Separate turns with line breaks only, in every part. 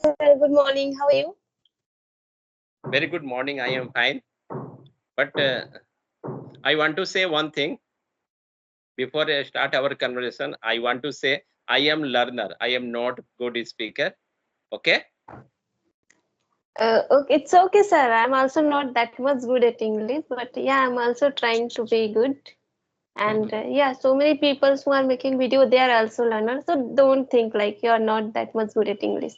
Sir, good morning. How are you?
Very good morning. I am fine. But I want to say one thing before I start our conversation. I want to say I am learner. I am not good speaker. Okay.
Okay, it's okay, sir. I'm also not that much good at English, but yeah, I'm also trying to be good. And yeah, so many people who are making video, they are also learners. So don't think like you are not that much good at English.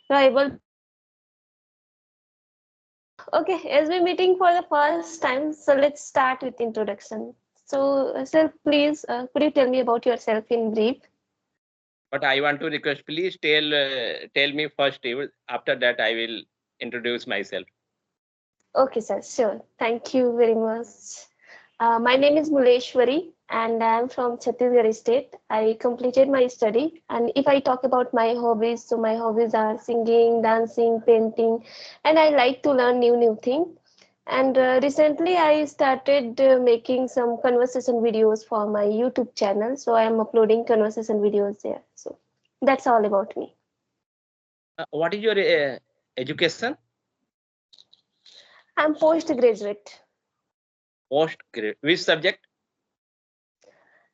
You are able to communicate with everyone. Okay, as we're meeting for the first time, so let's start with introduction. So, sir, please, could you tell me about yourself in brief?
But I want to request, please tell me first. After that, I will introduce myself.
Okay, sir, sure. Thank you very much. My name is Muleshwari and I am from Chhattisgarh state. I completed my study, and if I talk about my hobbies, so my hobbies are singing, dancing, painting, and I like to learn new thing. And recently I started making some conversation videos for my YouTube channel. So I am uploading conversation videos there. So that's all about me.
What is your education?
I'm postgraduate.
Which subject?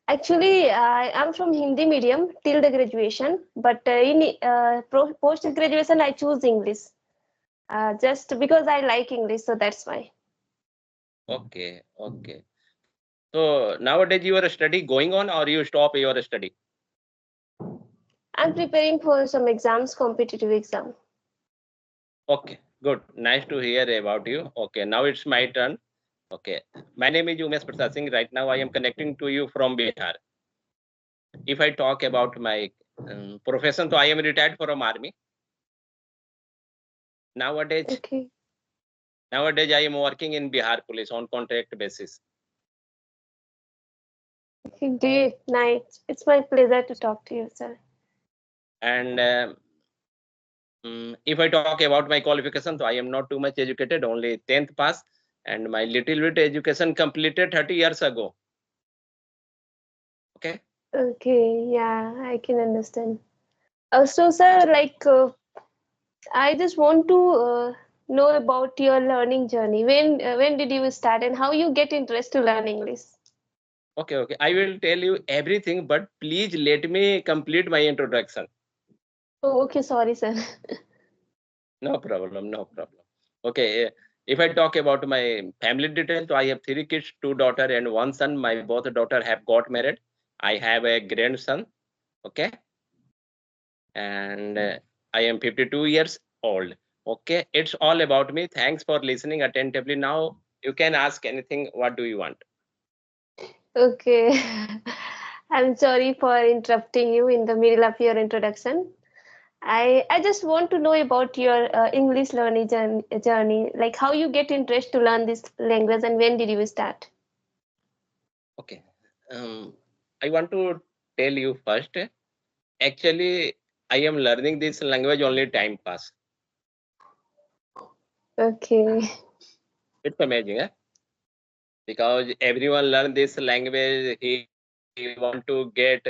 Actually, I am from Hindi medium till the graduation, but in post graduation, I choose English just because I like English, so that's why.
Okay. Okay. So nowadays your study going on or you stop your study?
I'm preparing for some exams, competitive exam.
Okay. Good. Nice to hear about you. Okay. Now it's my turn. Okay. My name is Umesh Prasad Singh. Right now, I am connecting to you from Bihar. If I talk about my profession, so I am retired from army. Nowadays,
Okay.
nowadays I am working in Bihar police on contract basis.
Great, nice. It's my pleasure to talk to you, sir.
And if I talk about my qualification, so I am not too much educated, only 10th pass, and my little bit education completed 30 years ago. Okay.
Okay, yeah, I can understand. So, sir, I just want to know about your learning journey. When did you start and how you get interest to learn English?
Okay. Okay. I will tell you everything, but please let me complete my introduction.
Oh, okay, sorry, sir.
No problem. No problem. Okay. If I talk about my family details, so I have three kids, two daughter and one son. My both daughter have got married. I have a grandson. Okay. And I am 52 years old. Okay. It's all about me. Thanks for listening attentively. Now you can ask anything. What do you want?
Okay. I'm sorry for interrupting you in the middle of your introduction. I just want to know about your English learning journey, like how you get interest to learn this language and when did you start?
Okay. Um, I want to tell you first. Actually, I am learning this language only time pass.
Okay.
It's amazing, eh? Because everyone learn this language. He want to get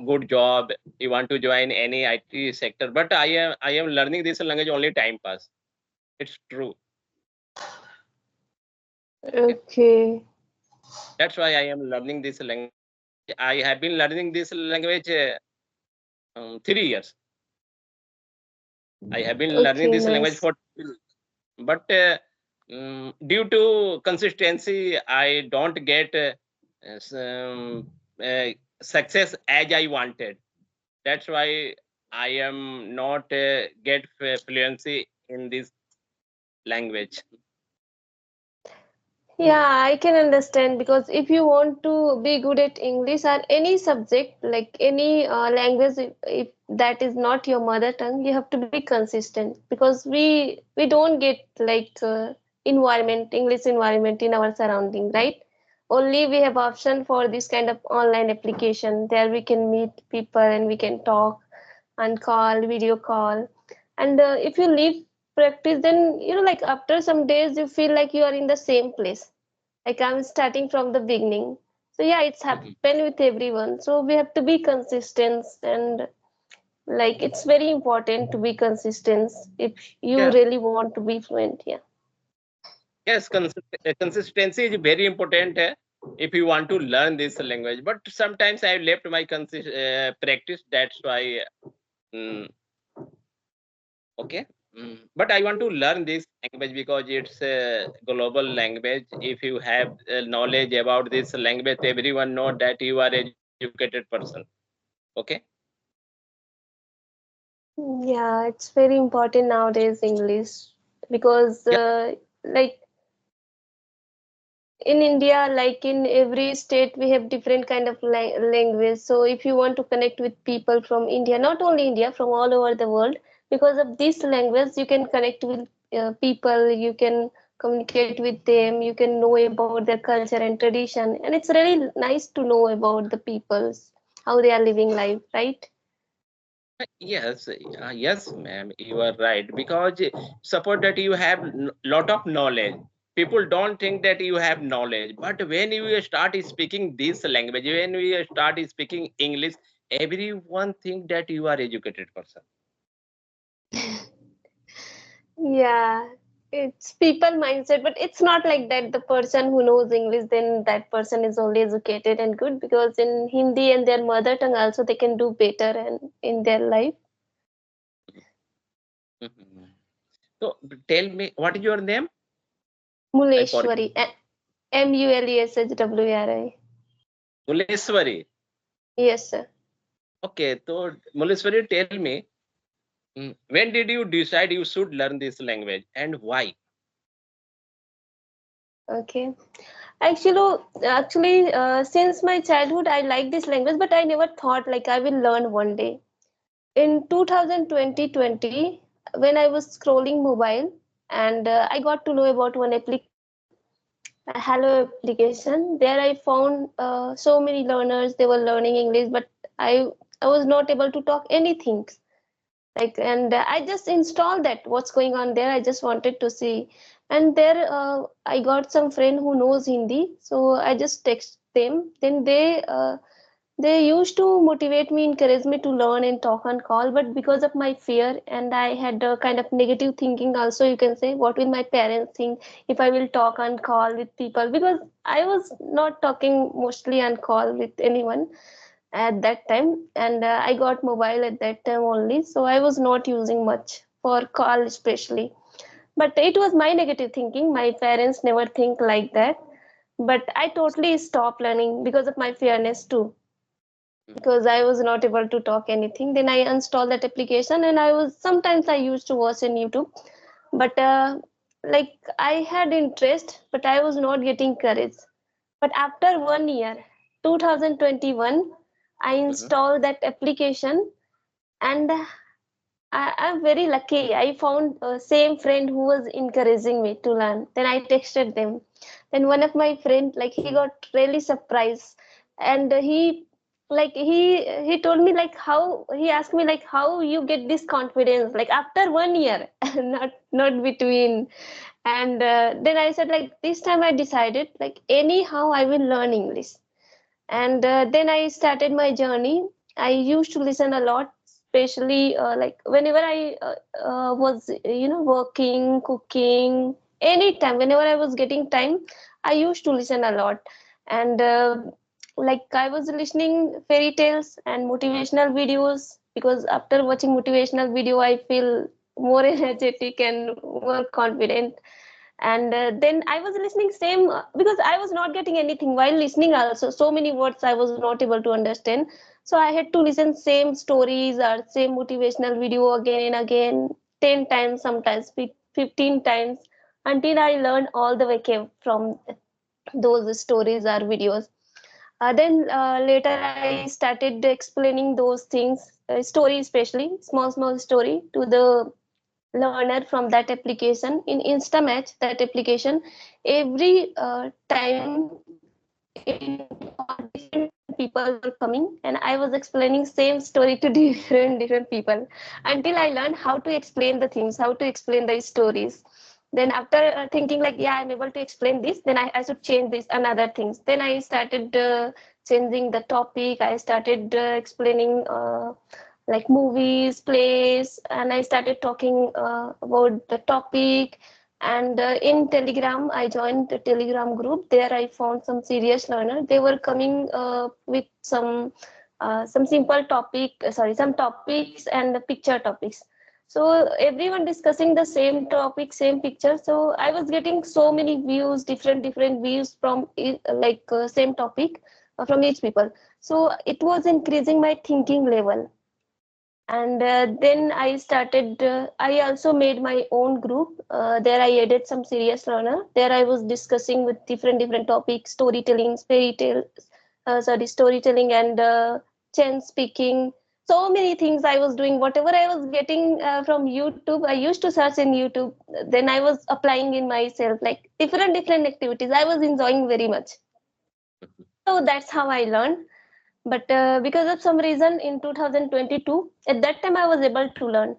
good job. He want to join any IT sector. But I am learning this language only time pass. It's true. Okay.
Okay.
That's why I am learning this language. I have been learning this language 3 years. I have been learning
Okay,
this language
nice.
for, but due to consistency, I don't get some, success as I wanted. That's why I am not get fluency in this language.
Yeah, I can understand because if you want to be good at English or any subject, like any language, if that is not your mother tongue, you have to be consistent because we don't get environment, English environment in our surrounding, right? Only we have option for this kind of online application. There we can meet people and we can talk and call, video call. And if you leave practice, then like after some days, you feel like you are in the same place like I'm starting from the beginning. So yeah, it's
Mhm.
happened with everyone. So we have to be consistent and Like it's very important to be consistent if you
Yeah.
really want to be fluent. Yeah.
Yes, consistency is very important if you want to learn this language. But sometimes I left my practice. That's why. mm, okay. But I want to learn this language because it's a global language. If you have knowledge about this language, everyone know that you are educated person. Okay.
Yeah, it's very important nowadays, English, because
Yeah.
like in India, like in every state, we have different kind of language. So if you want to connect with people from India, not only India, from all over the world, because of this language you can connect with people, you can communicate with them, you can know about their culture and tradition, and it's really nice to know about the peoples, how they are living life, right?
Yes, yes, ma'am, you are right. Because suppose that you have lot of knowledge, people don't think that you have knowledge. But when you start speaking this language, when we start speaking English, everyone think that you are educated person.
Yeah, it's people mindset, but it's not like that. The person who knows English, then that person is only educated and good, because in Hindi and their mother tongue also they can do better and in their life.
Mhm. So tell me, what is your name? I forget.
Muleshwari, Muleshwari.
Muleswari.
Yes, sir.
Okay, so Muleswari, tell me, when did you decide you should learn this language and why?
Okay. Actually, since my childhood, I like this language, but I never thought like I will learn one day. In 2020, when I was scrolling mobile, and I got to know about one application, a Hello application. There I found so many learners, they were learning English, but I was not able to talk anything. Like, and I just installed that, what's going on there, I just wanted to see. And there I got some friend who knows Hindi, so I just text them. Then they used to motivate me, encourage me to learn and talk on call, but because of my fear, and I had a kind of negative thinking also, you can say, what will my parents think if I will talk on call with people, because I was not talking mostly on call with anyone at that time. And I got mobile at that time only, so I was not using much for call especially. But it was my negative thinking, my parents never think like that. But I totally stopped learning because of my fairness too, because I was not able to talk anything. Then I installed that application, and I was sometimes I used to watch in YouTube. But like I had interest, but I was not getting courage. But after 1 year, 2021, I
Mhm.
installed that application, and I'm very lucky. I found a same friend who was encouraging me to learn. Then I texted them. Then one of my friend, like he got really surprised, and he told me like how he asked me like how you get this confidence like after 1 year, not between. And then I said like this time I decided like anyhow I will learn English. And then I started my journey. I used to listen a lot, especially like whenever I was working, cooking, anytime whenever I was getting time, I used to listen a lot. And like I was listening fairy tales and motivational videos, because after watching motivational video I feel more energetic and more confident. And then I was listening same because I was not getting anything while listening also, so many words I was not able to understand. So I had to listen same stories or same motivational video again and again, 10 times, sometimes 15 times, until I learned all the vocab from those stories or videos. Then later I started explaining those things, story especially, small story, to the learner from that application in InstaMatch. That application, every time in different people were coming, and I was explaining same story to different people, until I learned how to explain the things, how to explain the stories. Then after thinking like yeah I'm able to explain this, then I should change this another things. Then I started changing the topic. I started explaining like movies, plays, and I started talking about the topic. And in Telegram, I joined the Telegram group. There, I found some serious learner. They were coming with some simple topic, sorry, some topics and the picture topics. So everyone discussing the same topic, same picture. So I was getting so many views, different views from same topic from each people. So it was increasing my thinking level. And then I started, I also made my own group. There I added some serious learner. There I was discussing with different topics: storytelling, fairy tale, storytelling, and chain speaking. So many things I was doing. Whatever I was getting from YouTube, I used to search in YouTube. Then I was applying in myself, like different activities I was enjoying very much. So that's how I learned. But because of some reason in 2022, at that time I was able to learn.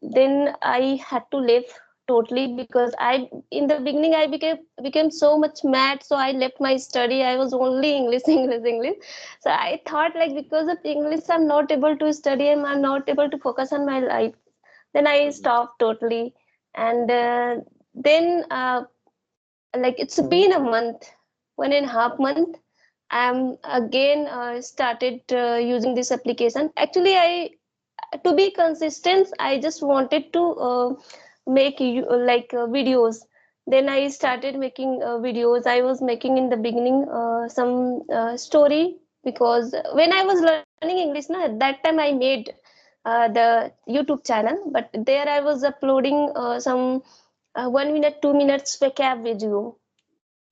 Then I had to leave totally, because I, in the beginning, I became so much mad. So I left my study. I was only English, English. So I thought, like, because of English, I'm not able to study and I'm not able to focus on my life. Then I
Mhm.
stopped totally. And then like it's been a month, 1.5 month. I'm again started using this application. Actually, I, to be consistent, I just wanted to make videos. Then I started making videos. I was making in the beginning some story, because when I was learning English, na, at that time I made the YouTube channel, but there I was uploading some 1 minute, 2 minutes vocab video.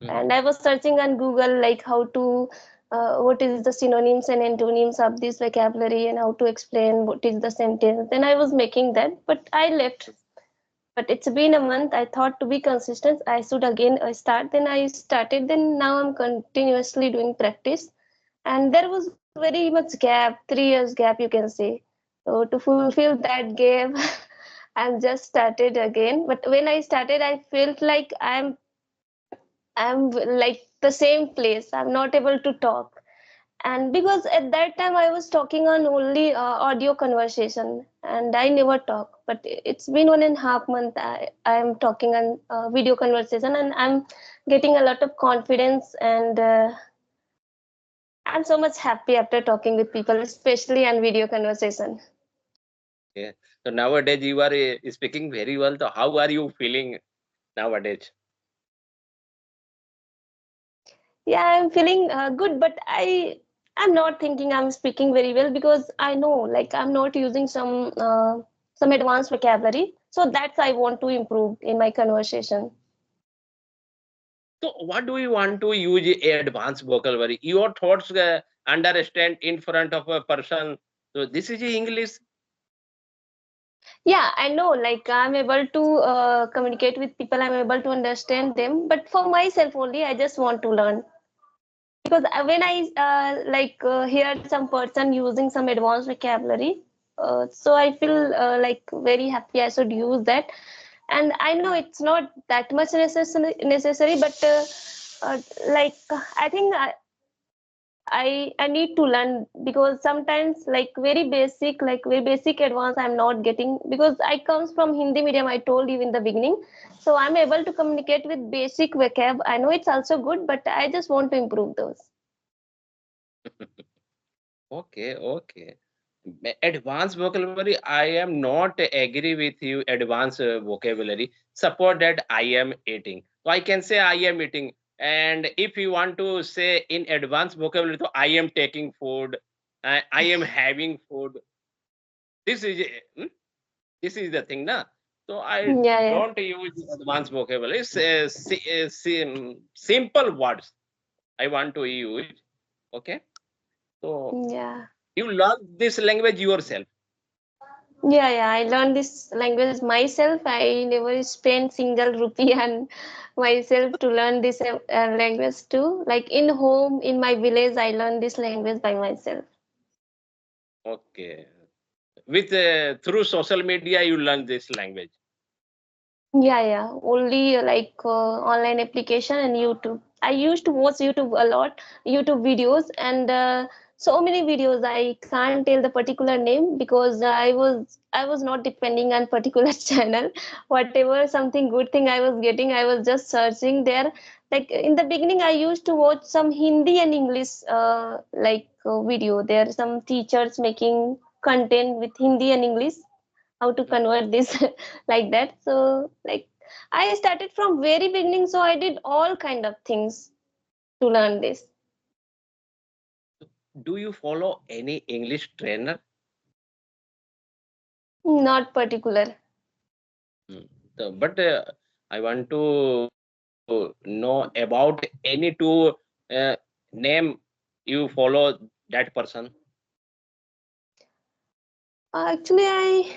Mhm.
And I was searching on Google, like how to what is the synonyms and antonyms of this vocabulary, and how to explain what is the sentence. Then I was making that, but I left. But it's been a month. I thought, to be consistent, I should again start. Then I started. Then now I'm continuously doing practice. And there was very much gap, 3 years gap, you can say. So to fulfill that gap, I'm just started again. But when I started, I felt like I'm like the same place. I'm not able to talk. And because at that time I was talking on only audio conversation, and I never talk. But it's been 1.5 month. I'm talking on video conversation, and I'm getting a lot of confidence. And I'm so much happy after talking with people, especially on video conversation.
Yeah. So nowadays you are speaking very well. So how are you feeling nowadays?
Yeah, I'm feeling good, but I'm not thinking I'm speaking very well, because I know, like, I'm not using some advanced vocabulary. So that's I want to improve in my conversation.
So what do you want to use advanced vocabulary? Your thoughts understand in front of a person. So this is English.
Yeah, I know, like, I'm able to communicate with people. I'm able to understand them, but for myself only, I just want to learn. Because when I hear some person using some advanced vocabulary, so I feel like very happy. I should use that. And I know it's not that much necessary, but like I think I need to learn, because sometimes, like very basic advance I'm not getting, because I comes from Hindi medium, I told you in the beginning. So I'm able to communicate with basic vocab. I know it's also good, but I just want to improve those.
Okay, okay. Advanced vocabulary, I am not agree with you. Advanced vocabulary. Suppose that I am eating. So I can say I am eating. And if you want to say in advanced vocabulary, so I am taking food. I am having food. This is this is the thing, na. So I
Yeah, yeah,
don't use advanced vocabulary. It's simple words I want to use. Okay. So
yeah.
you learn this language yourself.
Yeah. I learned this language myself. I never spent single rupee on myself to learn this language too. Like in home, in my village, I learned this language by myself.
Okay. With through social media, you learn this language.
Yeah. Only online application and YouTube. I used to watch YouTube a lot, YouTube videos, and so many videos. I can't tell the particular name because I was not depending on particular channel. Whatever something good thing I was getting, I was just searching there. Like in the beginning, I used to watch some Hindi and English video. There are some teachers making content with Hindi and English, how to
Mhm.
convert this like that. So like I started from very beginning, so I did all kind of things to learn this.
Do you follow any English trainer?
Not particular.
Mm. But I want to know about any two name you follow that person.
Actually, I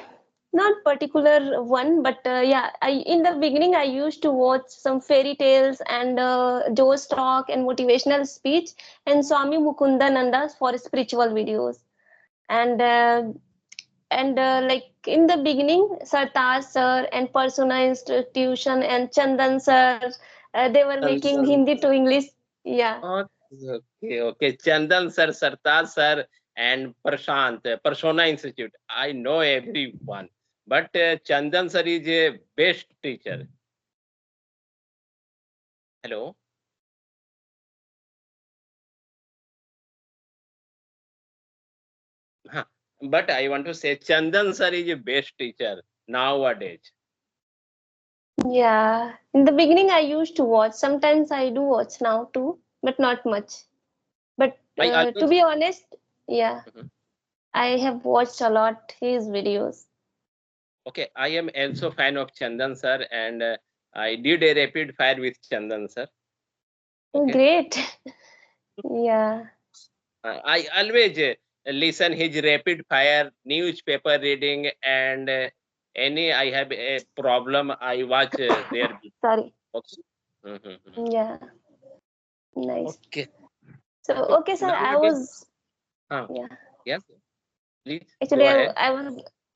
not particular one, but yeah, I in the beginning I used to watch some fairy tales and Joe's talk and motivational speech and Swami Mukundananda for spiritual videos. And like in the beginning, Sartar sir and Persona Institution and Chandan sir, they were making
Chandan
Hindi to
sir.
English. Yeah,
Okay, okay. Chandan sir, Sartaj sir, and Prashant, Persona Institute. I know everyone, but Chandan sir is a best teacher. Hello. Huh. But I want to say Chandan sir is a best teacher nowadays.
yeah. In the beginning, I used to watch. Sometimes I do watch now too, but not much. But
I
to
always.
be honest, yeah,
Mhm.
I have watched a lot his videos.
Okay, I am also fan of Chandan sir, and I did a rapid fire with Chandan sir.
Oh,
Okay,
great. Yeah.
I always listen his rapid fire newspaper reading, and any I have a problem, I watch their video.
Sorry.
Okay. Mhm.
Yeah. Nice.
Okay.
So,
So
okay, sir, I
nowadays,
was,
huh,
yeah.
yes, please
Actually,
go ahead.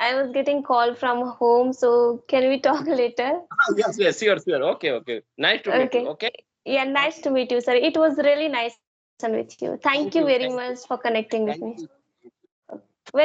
I was getting call from home, so can we talk later?
Yes, yes, sure, sure. Okay, okay. Nice to meet you.
Okay.
Okay.
Yeah, nice
Okay.
to meet you, sir. It was really nice conversation with you. Thank you
Thank
very
you.
much
Thank
for
you.
connecting with me.
Thank you.